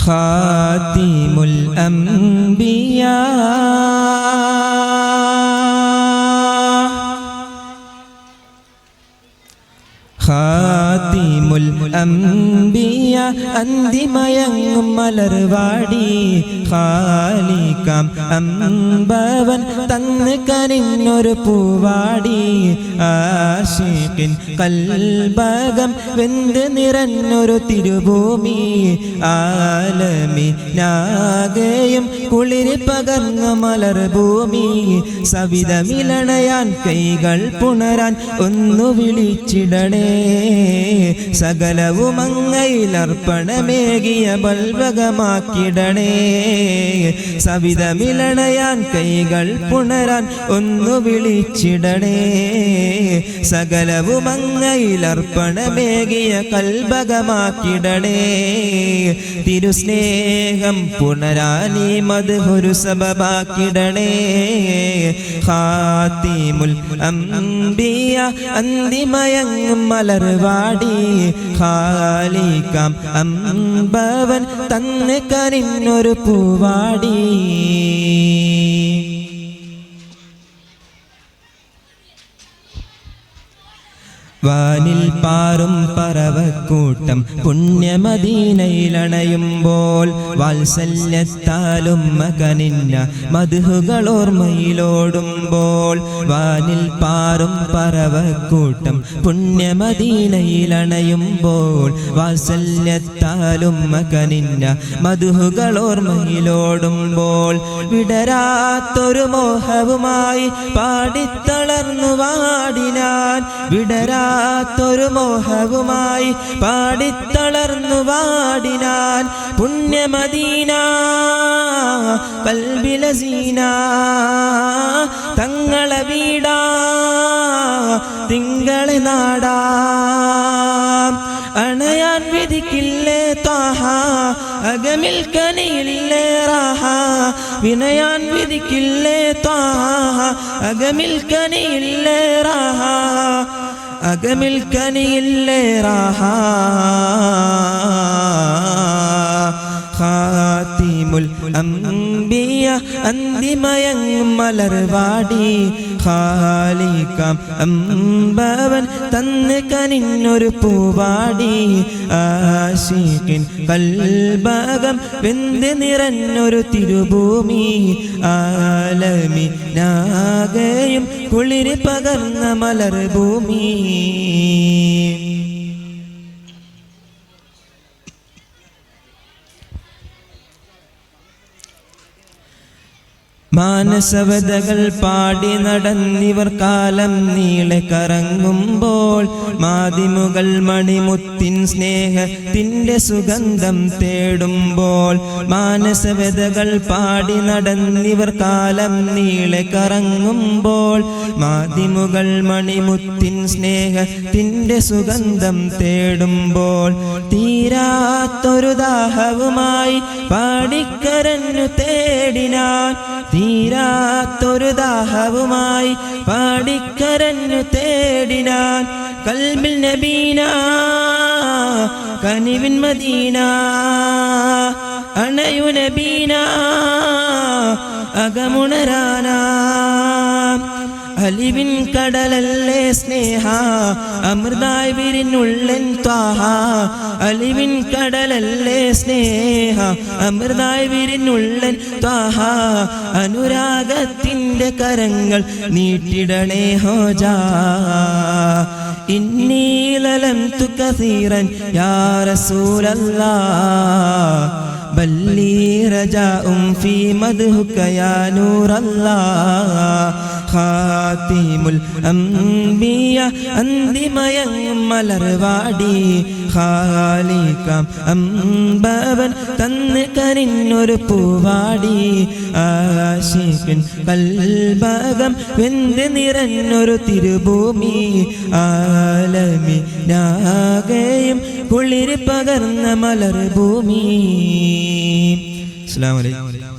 ഖാതിമുൽ അംബിയാ ഖാതിമുൽ അംബിയ അന്തിമയങ്ങും മലർവാടി ഖാലിക്കാം അമ്പവൻ തന്ന് കനിഞ്ഞൊരു പൂവാടി ആശിഖിൻ കൽബകം വെന്ത് നിറഞ്ഞൊരു തിരുഭൂമി ആലമിനാകെയും കുളിര് പകർന്ന മലർഭൂമി സവിധമിലണയാൻ കൈകൾ പുണരാൻ ഒന്നു വിളിച്ചിടണേ സകലവും അങ്ങയിലർപ്പണമേകിയ ബൽവകമാക്കിടണേ സവിധമിലണയാൻ കൈകൾ പുണരാൻ ഒന്നു വിളിച്ചിടണേ സകലവും അങ്ങയിലർപ്പണമേകിയ കൽബകമാക്കിടണേ തിരുസ്നേഹം പുണരാനീ മദ്ഹുരു സബബാക്കിടണേ ഖാതിമുൽ അംബിയ അന്തിമയങ്ങും മലർവാടി ഖാലിക്കാം അമ്പവൻ തന്ന് കനിഞ്ഞൊരു പൂവാടി വാനിൽ പാറും പറവക്കൂട്ടം പുണ്യമദീനയിലണയുമ്പോൾ വാത്സല്യത്താലും കനിഞ്ഞ മദ്ഹുകളോർമ്മയിലോടുമ്പോൾ വാനിൽ പാറും പറവക്കൂട്ടം പുണ്യമദീനയിലണയുമ്പോൾ വാത്സല്യത്താലും കനിഞ്ഞ മദ്ഹുകളോർമ്മയിലോടുമ്പോൾ വിടരാത്തൊരു മോഹവുമായി പാടിത്തളർന്നു വാടിനാൻ വിടരാത്തൊരു മോഹവുമായി പാടിത്തളർന്നു വാടിനാൻ പുണ്യമദീന കൽബിലസീന തങ്ങളെ വീടാ തിങ്കളെ നാടാ അണയാൻ വിധിക്കില്ലേ ത്വാഹ അകമിൽ കനിയില്ലേ റാഹ വിനയാൻ വിധിക്കില്ലേ ത്വാഹ അകമിൽ കനിയില്ലേ റാഹ അകമിൽ കനിയില്ലേ റാഹ ഖാതിമുൽ അംബിയ അന്തിമയങ്ങും മലർവാടി ഖാലിക്കാം അമ്പവൻ തന്ന് കനിഞ്ഞൊരു പൂവാടി ആശിഖിൻ കൽബകം വെന്ത് നിറഞ്ഞൊരു തിരുഭൂമി ആലമിനാകെയും കുളിര് പകർന്ന മലർഭൂമി മാനസവതകൾ പാടി നടന്നിവർ കാലം നീളെ കറങ്ങുമ്പോൾ മാതിമുകൾ മണിമുത്തിൻ സ്നേഹത്തിൻ്റെ സുഗന്ധം തേടുമ്പോൾ മാനസവതകൾ പാടി നടന്നിവർ കാലം നീളെ കറങ്ങുമ്പോൾ മാതിമുകൾ മണിമുത്തിൻ സ്നേഹത്തിൻ്റെ സുഗന്ധം തേടുമ്പോൾ തീരാത്തൊരു ദാഹവുമായി പാടിക്കരഞ്ഞു തേടിനാൻ തീരാത്തൊരു ദാഹവുമായി പാടിക്കരഞ്ഞു തേടിനാൻ കൽബിൽ നബീന കനിവിൻ മദീന അണയു നബീന അകമുണരാനാ അലിവിൻ കടലല്ലേ സ്നേഹ അമൃതായി വിരിഞ്ഞുള്ളൻ ത്വാഹ അലിവിൻ കടലല്ലേ സ്നേഹ അമൃതായി വിരിഞ്ഞുള്ളൻ ത്വാഹ അനുരാഗത്തിൻ്റെ കരങ്ങൾ നീട്ടിടണേ ഹോജാ ഇന്നി ലലംതു കസീറൻ യാ റസൂലല്ലാഹ് ബല്ലി റജാഉം ഫീ മദ്ഹുക യാ നൂറല്ലാഹ് ഖാതിമുൽ അംബിയ അന്തിമയങ്ങും മലർവാടി ഖാലിക്കാം അമ്പവൻ തന്ന് കനിഞ്ഞൊരു പൂവാടി ആശിഖിൻ കൽബകം വെന്ത് നിറഞ്ഞൊരു തിരുഭൂമി ആലമിനാകെയും കുളിര് പകർന്ന മലർഭൂമി. അസ്സലാമു അലൈക്കും.